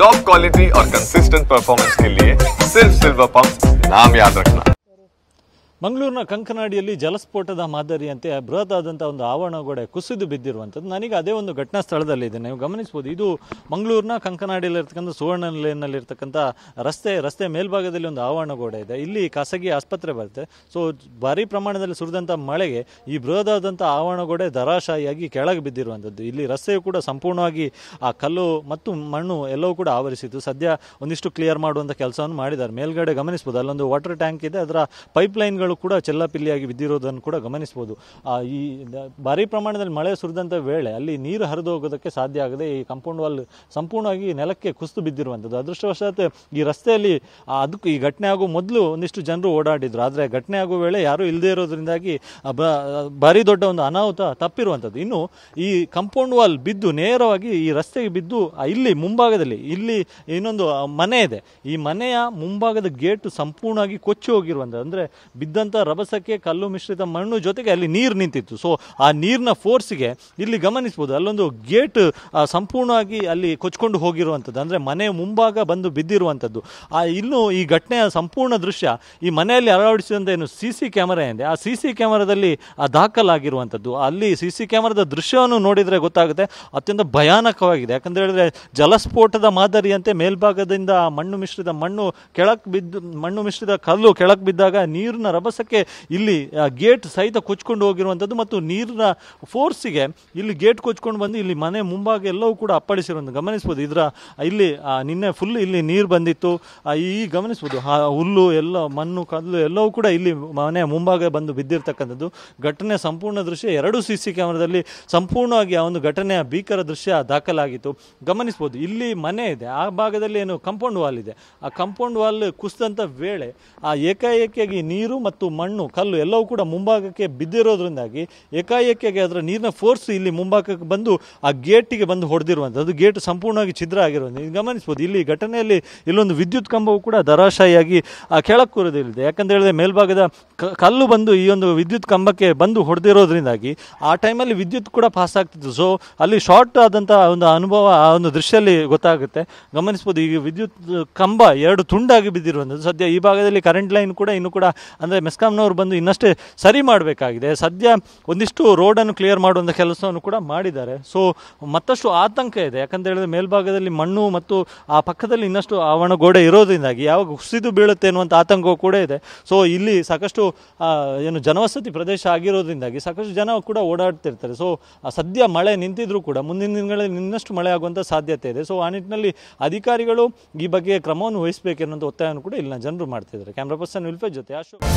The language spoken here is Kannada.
टॉप क्वालिटी और कंसिस्टेंट परफॉर्मेंस के लिए सिर्फ सिल्वर पंप नाम याद रखना। ಮಂಗಳೂರಿನ ಕಂಕನಾಡಿಯಲ್ಲಿ ಜಲಸ್ಫೋಟದ ಮಾದರಿಯಂತೆ ಬೃಹತ್ತಾದಂಥ ಒಂದು ಆವರಣಗೋಡೆ ಕುಸಿದು ಬಿದ್ದಿರುವಂಥದ್ದು. ನನಗೆ ಅದೇ ಒಂದು ಘಟನಾ ಸ್ಥಳದಲ್ಲಿ ಇದೆ, ನೀವು ಗಮನಿಸ್ಬೋದು. ಇದು ಮಂಗಳೂರಿನ ಕಂಕನಾಡಿಯಲ್ಲಿರ್ತಕ್ಕಂಥ ಸುವರ್ಣ ಲೇನ್ನಲ್ಲಿರ್ತಕ್ಕಂಥ ರಸ್ತೆ ಮೇಲ್ಭಾಗದಲ್ಲಿ ಒಂದು ಆವರಣಗೋಡೆ ಇದೆ. ಇಲ್ಲಿ ಖಾಸಗಿ ಆಸ್ಪತ್ರೆ ಬರುತ್ತೆ. ಸೊ ಭಾರಿ ಪ್ರಮಾಣದಲ್ಲಿ ಸುರಿದಂಥ ಮಳೆಗೆ ಈ ಬೃಹದಾದಂಥ ಆವರಣಗೋಡೆ ಧರಾಶಾಹಿಯಾಗಿ ಕೆಳಗೆ ಬಿದ್ದಿರುವಂಥದ್ದು. ಇಲ್ಲಿ ರಸ್ತೆಯು ಕೂಡ ಸಂಪೂರ್ಣವಾಗಿ ಆ ಕಲ್ಲು ಮತ್ತು ಮಣ್ಣು ಎಲ್ಲವೂ ಕೂಡ ಆವರಿಸಿತ್ತು. ಸದ್ಯ ಒಂದಿಷ್ಟು ಕ್ಲಿಯರ್ ಮಾಡುವಂಥ ಕೆಲಸವನ್ನು ಮಾಡಿದ್ದಾರೆ. ಮೇಲ್ಗಡೆ ಗಮನಿಸ್ಬೋದು, ಅಲ್ಲೊಂದು ವಾಟರ್ ಟ್ಯಾಂಕ್ ಇದೆ, ಅದರ ಪೈಪ್ಲೈನ್ಗಳು ಕೂಡ ಚೆಲ್ಲಾಪಿಲ್ಲಿಯಾಗಿ ಬಿದ್ದಿರೋದನ್ನು ಕೂಡ ಗಮನಿಸಬಹುದು. ಈ ಭಾರಿ ಪ್ರಮಾಣದಲ್ಲಿ ಮಳೆ ಸುರಿದಂಥ ವೇಳೆ ಅಲ್ಲಿ ನೀರು ಹರಿದು ಹೋಗೋದಕ್ಕೆ ಸಾಧ್ಯ ಆಗದೆ ಈ ಕಾಂಪೌಂಡ್ ವಾಲ್ ಸಂಪೂರ್ಣವಾಗಿ ನೆಲಕ್ಕೆ ಕುಸಿದು ಬಿದ್ದಿರುವಂಥದ್ದು. ಅದೃಷ್ಟವಶಾತ್ ಈ ರಸ್ತೆಯಲ್ಲಿ ಅದಕ್ಕೂ ಈ ಘಟನೆ ಆಗೋ ಮೊದಲು ಒಂದಿಷ್ಟು ಜನರು ಓಡಾಡಿದ್ರು. ಆದರೆ ಘಟನೆ ಆಗೋ ವೇಳೆ ಯಾರೂ ಇಲ್ಲದೆ ಇರೋದ್ರಿಂದಾಗಿ ಭಾರಿ ದೊಡ್ಡ ಒಂದು ಅನಾಹುತ ತಪ್ಪಿರುವಂಥದ್ದು. ಇನ್ನು ಈ ಕಾಂಪೌಂಡ್ ವಾಲ್ ಬಿದ್ದು ನೇರವಾಗಿ ಈ ರಸ್ತೆಗೆ ಬಿದ್ದು ಇಲ್ಲಿ ಮುಂಭಾಗದಲ್ಲಿ ಇಲ್ಲಿ ಇನ್ನೊಂದು ಮನೆ ಇದೆ. ಈ ಮನೆಯ ಮುಂಭಾಗದ ಗೇಟ್ ಸಂಪೂರ್ಣವಾಗಿ ಕೊಚ್ಚಿ ಹೋಗಿರುವಂಥದ್ದು. ಅಂದರೆ ಬಿದ್ದಂಥ ರಭಸಕ್ಕೆ ಕಲ್ಲು ಮಿಶ್ರಿತ ಮಣ್ಣು ಜೊತೆಗೆ ಅಲ್ಲಿ ನೀರು ನಿಂತಿತ್ತು. ಸೊ ಆ ನೀರಿನ ಫೋರ್ಸ್ಗೆ ಇಲ್ಲಿ ಗಮನಿಸ್ಬೋದು, ಅಲ್ಲೊಂದು ಗೇಟ್ ಸಂಪೂರ್ಣವಾಗಿ ಅಲ್ಲಿ ಕೊಚ್ಕೊಂಡು ಹೋಗಿರುವಂಥದ್ದು. ಅಂದರೆ ಮನೆ ಮುಂಭಾಗ ಬಂದು ಬಿದ್ದಿರುವಂಥದ್ದು. ಇನ್ನು ಈ ಘಟನೆಯ ಸಂಪೂರ್ಣ ದೃಶ್ಯ ಈ ಮನೆಯಲ್ಲಿ ಅಳವಡಿಸಿದಂಥ ಏನು CC ಕ್ಯಾಮರಾ ಇದೆ, ಆ CC ಕ್ಯಾಮರಾದಲ್ಲಿ ದಾಖಲಾಗಿರುವಂಥದ್ದು. ಅಲ್ಲಿ CC ಕ್ಯಾಮರಾದ ದೃಶ್ಯವನ್ನು ನೋಡಿದರೆ ಗೊತ್ತಾಗುತ್ತೆ, ಅತ್ಯಂತ ಭಯಾನಕವಾಗಿದೆ. ಯಾಕಂತ ಹೇಳಿದ್ರೆ ಜಲಸ್ಫೋಟದ ಮಾದರಿಯಂತೆ ಮೇಲ್ಭಾಗದಿಂದ ಮಣ್ಣು ಮಿಶ್ರಿತ ಕಲ್ಲು ಕೆಳಕ್ಕೆ ಬಿದ್ದಾಗ ನೀರಿನ ರಭಸಕ್ಕೆ ಇಲ್ಲಿ ಗೇಟ್ ಸಹಿತ ಕೊಚ್ಕೊಂಡು ಹೋಗಿರುವಂಥದ್ದು ಮತ್ತು ನೀರಿನ ಫೋರ್ಸಿಗೆ ಇಲ್ಲಿ ಗೇಟ್ ಕೊಚ್ಕೊಂಡು ಬಂದು ಇಲ್ಲಿ ಮನೆ ಮುಂಭಾಗ ಎಲ್ಲವೂ ಕೂಡ ಅಪ್ಪಳಿಸಿರುವಂಥದ್ದು ಗಮನಿಸ್ಬೋದು. ಇಲ್ಲಿ ನಿನ್ನೆ ಫುಲ್ ಇಲ್ಲಿ ನೀರು ಬಂದಿತ್ತು. ಈ ಗಮನಿಸ್ಬೋದು ಹುಲ್ಲು ಎಲ್ಲ ಮಣ್ಣು ಕಲ್ಲು ಎಲ್ಲವೂ ಕೂಡ ಇಲ್ಲಿ ಮನೆ ಮುಂಭಾಗ ಬಂದು ಬಿದ್ದಿರ್ತಕ್ಕಂಥದ್ದು. ಘಟನೆ ಸಂಪೂರ್ಣ ದೃಶ್ಯ ಎರಡೂ CC ಕ್ಯಾಮರಾದಲ್ಲಿ ಸಂಪೂರ್ಣವಾಗಿ ಆ ಒಂದು ಘಟನೆಯ ಭೀಕರ ದೃಶ್ಯ ದಾಖಲಾಗಿತ್ತು. ಗಮನಿಸ್ಬೋದು, ಇಲ್ಲಿ ಮನೆ ಇದೆ, ಆ ಭಾಗದಲ್ಲಿ ಏನು ಕಾಂಪೌಂಡ್ ವಾಲ್ ಇದೆ. ಆ ಕಾಂಪೌಂಡ್ ವಾಲ್ ಕುಸಿದಂಥ ವೇಳೆ ಏಕಾಏಕಿಯಾಗಿ ನೀರು ಮತ್ತು ಮಣ್ಣು ಕಲ್ಲು ಎಲ್ಲವೂ ಕೂಡ ಮುಂಭಾಗಕ್ಕೆ ಬಿದ್ದಿರೋದ್ರಿಂದಾಗಿ ಏಕಾಏಕಿಯಾಗಿ ಅದರ ನೀರಿನ ಫೋರ್ಸ್ ಇಲ್ಲಿ ಮುಂಭಾಗಕ್ಕೆ ಬಂದು ಆ ಗೇಟಿಗೆ ಬಂದು ಹೊಡೆದಿರುವಂಥದ್ದು. ಗೇಟ್ ಸಂಪೂರ್ಣವಾಗಿ ಛಿದ್ರ ಆಗಿರುವಂಥದ್ದು ಗಮನಿಸ್ಬೋದು. ಇಲ್ಲಿ ಘಟನೆಯಲ್ಲಿ ಇಲ್ಲೊಂದು ವಿದ್ಯುತ್ ಕಂಬವು ಕೂಡ ಧರಾಶಾಹಿಯಾಗಿ ಕೆಳಕ್ಕೆ ಕೂರದಿದೆ. ಯಾಕಂತ ಹೇಳಿದ್ರೆ ಮೇಲ್ಭಾಗದ ಕಲ್ಲು ಬಂದು ಈ ಒಂದು ವಿದ್ಯುತ್ ಕಂಬಕ್ಕೆ ಬಂದು ಹೊಡೆದಿರೋದ್ರಿಂದಾಗಿ ಆ ಟೈಮಲ್ಲಿ ವಿದ್ಯುತ್ ಕೂಡ ಪಾಸ್ ಆಗ್ತಿತ್ತು. ಸೊ ಅಲ್ಲಿ ಶಾರ್ಟ್ ಆದಂಥ ಒಂದು ಅನುಭವ ಆ ಒಂದು ದೃಶ್ಯದಲ್ಲಿ ಗೊತ್ತಾಗುತ್ತೆ. ಗಮನಿಸ್ಬೋದು, ಈಗ ವಿದ್ಯುತ್ ಕಂಬ ಎರಡು ತುಂಡಾಗಿ ಬಿದ್ದಿರುವಂಥದ್ದು. ಸದ್ಯ ಈ ಭಾಗದಲ್ಲಿ ಕರೆಂಟ್ ಲೈನ್ ಕೂಡ ಇನ್ನೂ ಕೂಡ ಅಂದರೆ ಮೆಸ್ಕಾಂನವರು ಬಂದು ಇನ್ನಷ್ಟೇ ಸರಿ ಮಾಡಬೇಕಾಗಿದೆ. ಸದ್ಯ ಒಂದಿಷ್ಟು ರೋಡನ್ನು ಕ್ಲಿಯರ್ ಮಾಡುವಂಥ ಕೆಲಸವನ್ನು ಕೂಡ ಮಾಡಿದ್ದಾರೆ. ಸೊ ಮತ್ತಷ್ಟು ಆತಂಕ ಇದೆ. ಯಾಕಂತ ಹೇಳಿದ್ರೆ ಮೇಲ್ಭಾಗದಲ್ಲಿ ಮಣ್ಣು ಮತ್ತು ಆ ಪಕ್ಕದಲ್ಲಿ ಇನ್ನಷ್ಟು ಆವರಣಗೋಡೆ ಇರೋದ್ರಿಂದಾಗಿ ಯಾವಾಗ ಕುಸಿದು ಬೀಳುತ್ತೆ ಅನ್ನುವಂಥ ಆತಂಕವೂ ಕೂಡ ಇದೆ. ಸೊ ಇಲ್ಲಿ ಸಾಕಷ್ಟು ಏನು ಜನವಸತಿ ಪ್ರದೇಶ ಆಗಿರೋದ್ರಿಂದಾಗಿ ಸಾಕಷ್ಟು ಜನ ಕೂಡ ಓಡಾಡ್ತಿರ್ತಾರೆ. ಸೊ ಸದ್ಯ ಮಳೆ ನಿಂತಿದ್ರೂ ಕೂಡ ಮುಂದಿನ ದಿನಗಳಲ್ಲಿ ಇನ್ನಷ್ಟು ಮಳೆ ಆಗುವಂಥ ಸಾಧ್ಯತೆ ಇದೆ. ಸೊ ಆ ನಿಟ್ಟಿನಲ್ಲಿ ಅಧಿಕಾರಿಗಳು ಈ ಬಗ್ಗೆ ಕ್ರಮವನ್ನು ವಹಿಸಬೇಕೆನ್ನುವಂಥ ಒತ್ತಾಯವನ್ನು ಕೂಡ ಇಲ್ಲಿನ ಜನರು ಮಾಡ್ತಿದ್ದಾರೆ. ಕ್ಯಾಮ್ರಾ ಪರ್ಸನ್ ವಿಲ್ಫೇಜ್ ಜೊತೆ ಅಶೋಕ್.